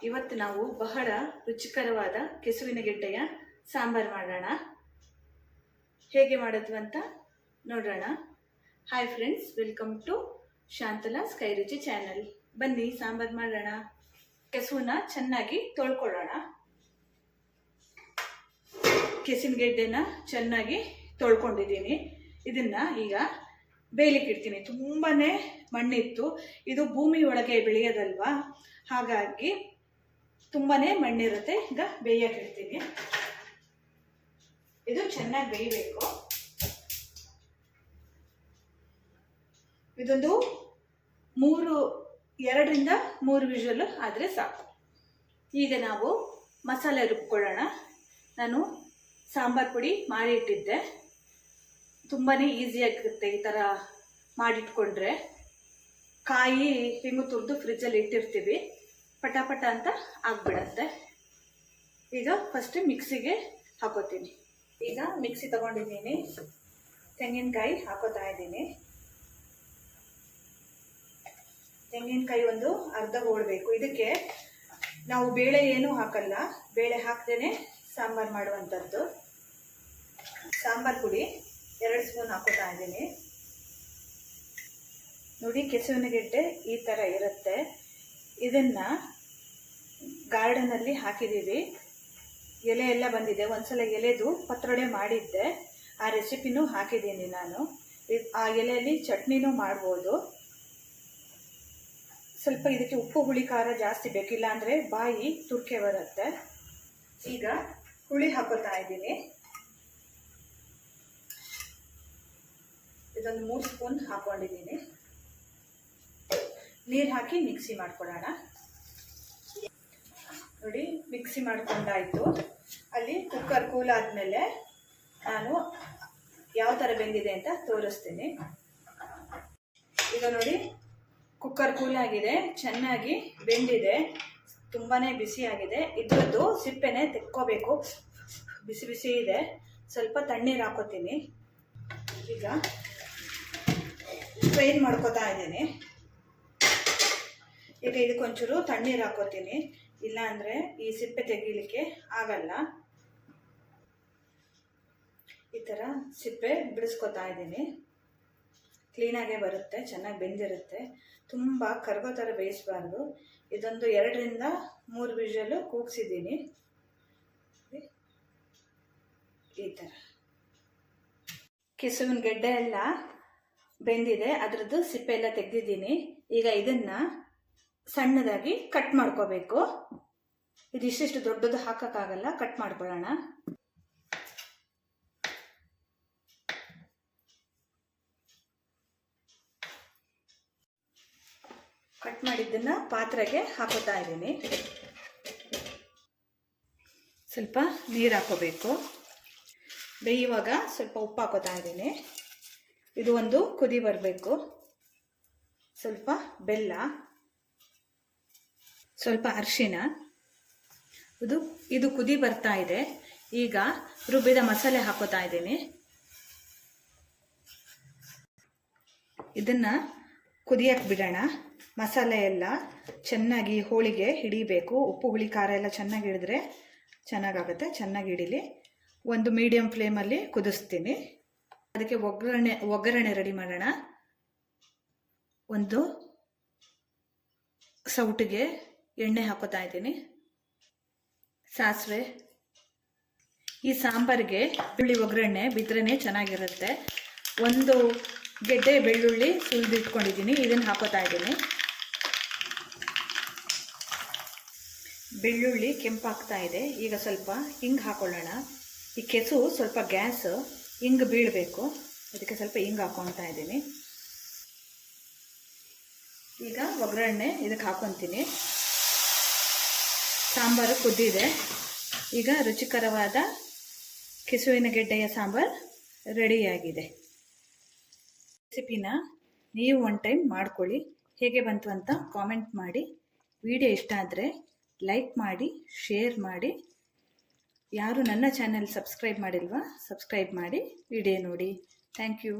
ಇವತ್ತು ನಾವು ಬಹಳ ರುಚಿಕರವಾದ ಕೆಸುವಿನ ಗೆಡ್ಡೆಯ ಸಾಂಬಾರ್ ಮಾಡೋಣ. ಹೇಗೆ ಮಾಡೋದು ಅಂತ ನೋಡೋಣ. ಹಾಯ್ ಫ್ರೆಂಡ್ಸ್, ವೆಲ್ಕಮ್ ಟು ಶಾಂತಲಾಸ್ ಕೈ ರುಚಿ ಚಾನಲ್. ಬನ್ನಿ ಸಾಂಬಾರ್ ಮಾಡೋಣ. ಕೆಸುವನ್ನ ಚೆನ್ನಾಗಿ ತೊಳ್ಕೊಳ್ಳೋಣ. ಕೆಸಿನ ಗೆಡ್ಡೆನ ಚೆನ್ನಾಗಿ ತೊಳ್ಕೊಂಡಿದ್ದೀನಿ. ಇದನ್ನ ಈಗ ಬೇಯಲಿಕ್ಕೆ ಇಡ್ತೀನಿ. ತುಂಬಾನೇ ಮಣ್ಣಿತ್ತು. ಇದು ಭೂಮಿ ಒಳಗೆ ಬೆಳೆಯೋದಲ್ವಾ, ಹಾಗಾಗಿ ತುಂಬಾನೇ ಮಣ್ಣಿರುತ್ತೆ. ಈಗ ಬೇಯಕ್ಕೆ ಇಡ್ತೀನಿ. ಇದು ಚೆನ್ನಾಗಿ ಬೇಯಬೇಕು. ಇದೊಂದು 2ರಿಂದ 3 ವಿಷಲ್ ಆದರೆ ಸಾಕು. ಈಗ ನಾವು ಮಸಾಲೆ ರುಬ್ಕೊಳ್ಳೋಣ. ನಾನು ಸಾಂಬಾರ್ ಪುಡಿ ಮಾಡಿ ಇಟ್ಟಿದ್ದೆ. ತುಂಬಾನೇ ಈಸಿಯಾಗಿರುತ್ತೆ ಈ ಥರ ಮಾಡಿಟ್ಕೊಂಡ್ರೆ. ಕಾಯಿ ಹಿಂಗು ತುರಿದು ಫ್ರಿಜ್ಜಲ್ಲಿ ಇಟ್ಟಿರ್ತೀವಿ, ಪಟಾಪಟ ಅಂತ ಆಗ್ಬಿಡತ್ತೆ. ಈಗ ಫಸ್ಟ್ ಮಿಕ್ಸಿಗೆ ಹಾಕೋತೀನಿ. ಈಗ ಮಿಕ್ಸಿ ತಗೊಂಡಿದ್ದೀನಿ. ತೆಂಗಿನಕಾಯಿ ಹಾಕೋತಾ ಇದ್ದೀನಿ. ತೆಂಗಿನಕಾಯಿ ಒಂದು ಅರ್ಧ ಓಡಬೇಕು. ಇದಕ್ಕೆ ನಾವು ಬೇಳೆ ಏನೂ ಹಾಕಲ್ಲ, ಬೇಳೆ ಹಾಕ್ದೇನೆ ಸಾಂಬಾರು ಮಾಡುವಂಥದ್ದು. ಸಾಂಬಾರ್ ಪುಡಿ 2 ಸ್ಪೂನ್ ಹಾಕೋತಾ ಇದ್ದೀನಿ. ನೋಡಿ, ಕೆಸುವಿನ ಗೆಡ್ಡೆ ಈ ಥರ ಇರುತ್ತೆ. ಇದನ್ನ ಗಾರ್ಡನಲ್ಲಿ ಹಾಕಿದ್ದೀವಿ. ಎಲೆ ಎಲ್ಲ ಬಂದಿದೆ. ಒಂದ್ಸಲ ಎಲೆದು ಪತ್ರೊಡೆ ಮಾಡಿದ್ದೆ, ಆ ರೆಸಿಪಿನೂ ಹಾಕಿದ್ದೀನಿ ನಾನು. ಆ ಎಲೆಯಲ್ಲಿ ಚಟ್ನಿನೂ ಮಾಡ್ಬೋದು. ಸ್ವಲ್ಪ ಇದಕ್ಕೆ ಉಪ್ಪು ಹುಳಿ ಖಾರ ಜಾಸ್ತಿ ಬೇಕಿಲ್ಲ ಅಂದರೆ ಬಾಯಿ ತುರ್ಕೆ ಬರುತ್ತೆ. ಈಗ ಹುಳಿ ಹಾಕೋತಾ ಇದ್ದೀನಿ. ಇದೊಂದು 3 ಸ್ಪೂನ್ ಹಾಕೊಂಡಿದ್ದೀನಿ. ನೀರು ಹಾಕಿ ಮಿಕ್ಸಿ ಮಾಡ್ಕೊಳ್ಳೋಣ. ನೋಡಿ, ಮಿಕ್ಸಿ ಮಾಡ್ಕೊಂಡಾಯ್ತು. ಅಲ್ಲಿ ಕುಕ್ಕರ್ ಕೂಲ್ ಆದಮೇಲೆ ನಾನು ಯಾವ ಥರ ಬೆಂದಿದೆ ಅಂತ ತೋರಿಸ್ತೀನಿ. ಈಗ ನೋಡಿ, ಕುಕ್ಕರ್ ಕೂಲ್ ಆಗಿದೆ, ಚೆನ್ನಾಗಿ ಬೆಂದಿದೆ, ತುಂಬಾನೇ ಬಿಸಿಯಾಗಿದೆ. ಇದ್ರದ್ದು ಸಿಪ್ಪೆನೆ ತೆಕ್ಕೋಬೇಕು. ಬಿಸಿ ಬಿಸಿ ಇದೆ. ಸ್ವಲ್ಪ ತಣ್ಣೀರು ಹಾಕೋತೀನಿ. ಈಗ ಸ್ಟ್ರೈನ್ ಮಾಡ್ಕೋತಾ ಇದ್ದೀನಿ. ಈಗ ಇದಕ್ಕೊಂಚೂರು ತಣ್ಣೀರು ಹಾಕೋತೀನಿ, ಇಲ್ಲ ಅಂದರೆ ಈ ಸಿಪ್ಪೆ ತೆಗೀಲಿಕ್ಕೆ ಆಗಲ್ಲ. ಈ ಥರ ಸಿಪ್ಪೆ ಬಿಡಿಸ್ಕೊತಾ ಇದ್ದೀನಿ. ಕ್ಲೀನಾಗೇ ಬರುತ್ತೆ, ಚೆನ್ನಾಗಿ ಬೆಂದಿರುತ್ತೆ. ತುಂಬ ಕರಗೋ ಥರ ಬೇಯಿಸಬಾರ್ದು. ಇದೊಂದು 2ರಿಂದ 3 ವಿಷಲು ಕೂಗಿಸಿದ್ದೀನಿ. ಈ ಥರ ಕೆಸುವಿನ ಗೆಡ್ಡೆ ಎಲ್ಲ ಬೆಂದಿದೆ, ಅದರದ್ದು ಸಿಪ್ಪೆ ಎಲ್ಲ ತೆಗೆದಿದ್ದೀನಿ. ಈಗ ಇದನ್ನ ಸಣ್ಣದಾಗಿ ಕಟ್ ಮಾಡ್ಕೋಬೇಕು. ಇದಿಷ್ಟು ದೊಡ್ಡದು ಹಾಕೋಕ್ಕಾಗಲ್ಲ, ಕಟ್ ಮಾಡ್ಕೊಳ್ಳೋಣ. ಕಟ್ ಮಾಡಿದ್ದನ್ನ ಪಾತ್ರೆಗೆ ಹಾಕೋತಾ ಇದ್ದೀನಿ. ಸ್ವಲ್ಪ ನೀರು ಹಾಕೋಬೇಕು. ಬೇಯುವಾಗ ಸ್ವಲ್ಪ ಉಪ್ಪು ಹಾಕೋತಾ ಇದ್ದೀನಿ. ಇದು ಒಂದು ಕುದಿ ಬರಬೇಕು. ಸ್ವಲ್ಪ ಬೆಲ್ಲ, ಸ್ವಲ್ಪ ಅರಿಶಿನ. ಇದು ಕುದಿ ಬರ್ತಾ ಇದೆ. ಈಗ ರುಬ್ಬಿದ ಮಸಾಲೆ ಹಾಕೋತಾ ಇದ್ದೀನಿ. ಇದನ್ನ ಕುದಿಯಕ್ಕೆ ಬಿಡೋಣ. ಮಸಾಲೆ ಎಲ್ಲ ಚೆನ್ನಾಗಿ ಹೋಳಿಗೆ ಹಿಡಿಬೇಕು. ಉಪ್ಪು ಹುಳಿ ಖಾರ ಎಲ್ಲ ಚೆನ್ನಾಗಿ ಹಿಡಿದ್ರೆ ಚೆನ್ನಾಗಾಗುತ್ತೆ. ಚೆನ್ನಾಗಿ ಹಿಡೀಲಿ. ಒಂದು ಮೀಡಿಯಂ ಫ್ಲೇಮಲ್ಲಿ ಕುದಿಸ್ತೀನಿ. ಅದಕ್ಕೆ ಒಗ್ಗರಣೆ ರೆಡಿ ಮಾಡೋಣ. ಒಂದು ಸೌಟಿಗೆ ಎಣ್ಣೆ ಹಾಕೋತಾ ಇದ್ದೀನಿ. ಸಾಸಿವೆ. ಈ ಸಾಂಬಾರಿಗೆ ಬೆಳ್ಳುಳ್ಳಿ ಒಗ್ಗರಣೆ ಬಿದ್ರೇ ಚೆನ್ನಾಗಿರುತ್ತೆ. ಒಂದು ಗೆಡ್ಡೆ ಬೆಳ್ಳುಳ್ಳಿ ಸುಲಿದಿಟ್ಕೊಂಡಿದ್ದೀನಿ, ಇದನ್ನು ಹಾಕೋತಾ ಇದ್ದೀನಿ. ಬೆಳ್ಳುಳ್ಳಿ ಕೆಂಪಾಗ್ತಾ ಇದೆ. ಈಗ ಸ್ವಲ್ಪ ಹಿಂಗೆ ಹಾಕೊಳ್ಳೋಣ. ಈ ಕೆಸು ಸ್ವಲ್ಪ ಗ್ಯಾಸ್ ಹಿಂಗೆ ಬೀಳಬೇಕು, ಅದಕ್ಕೆ ಸ್ವಲ್ಪ ಹಿಂಗೆ ಹಾಕೊತಾ ಇದ್ದೀನಿ. ಈಗ ಒಗ್ಗರಣೆ ಇದಕ್ಕೆ ಹಾಕೊತೀನಿ. ಸಾಂಬಾರು ಕುದ್ದಿದೆ. ಈಗ ರುಚಿಕರವಾದ ಕೆಸುವಿನ ಗೆಡ್ಡೆಯ ಸಾಂಬಾರು ರೆಡಿಯಾಗಿದೆ. ರೆಸಿಪಿನ ನೀವು ಒನ್ ಟೈಮ್ ಮಾಡ್ಕೊಳ್ಳಿ. ಹೇಗೆ ಬಂತು ಅಂತ ಕಾಮೆಂಟ್ ಮಾಡಿ. ವಿಡಿಯೋ ಇಷ್ಟ ಆದರೆ ಲೈಕ್ ಮಾಡಿ, ಶೇರ್ ಮಾಡಿ. ಯಾರು ನನ್ನ ಚಾನೆಲ್ ಸಬ್ಸ್ಕ್ರೈಬ್ ಮಾಡಿಲ್ವಾ, ಸಬ್ಸ್ಕ್ರೈಬ್ ಮಾಡಿ ವಿಡಿಯೋ ನೋಡಿ. Thank you.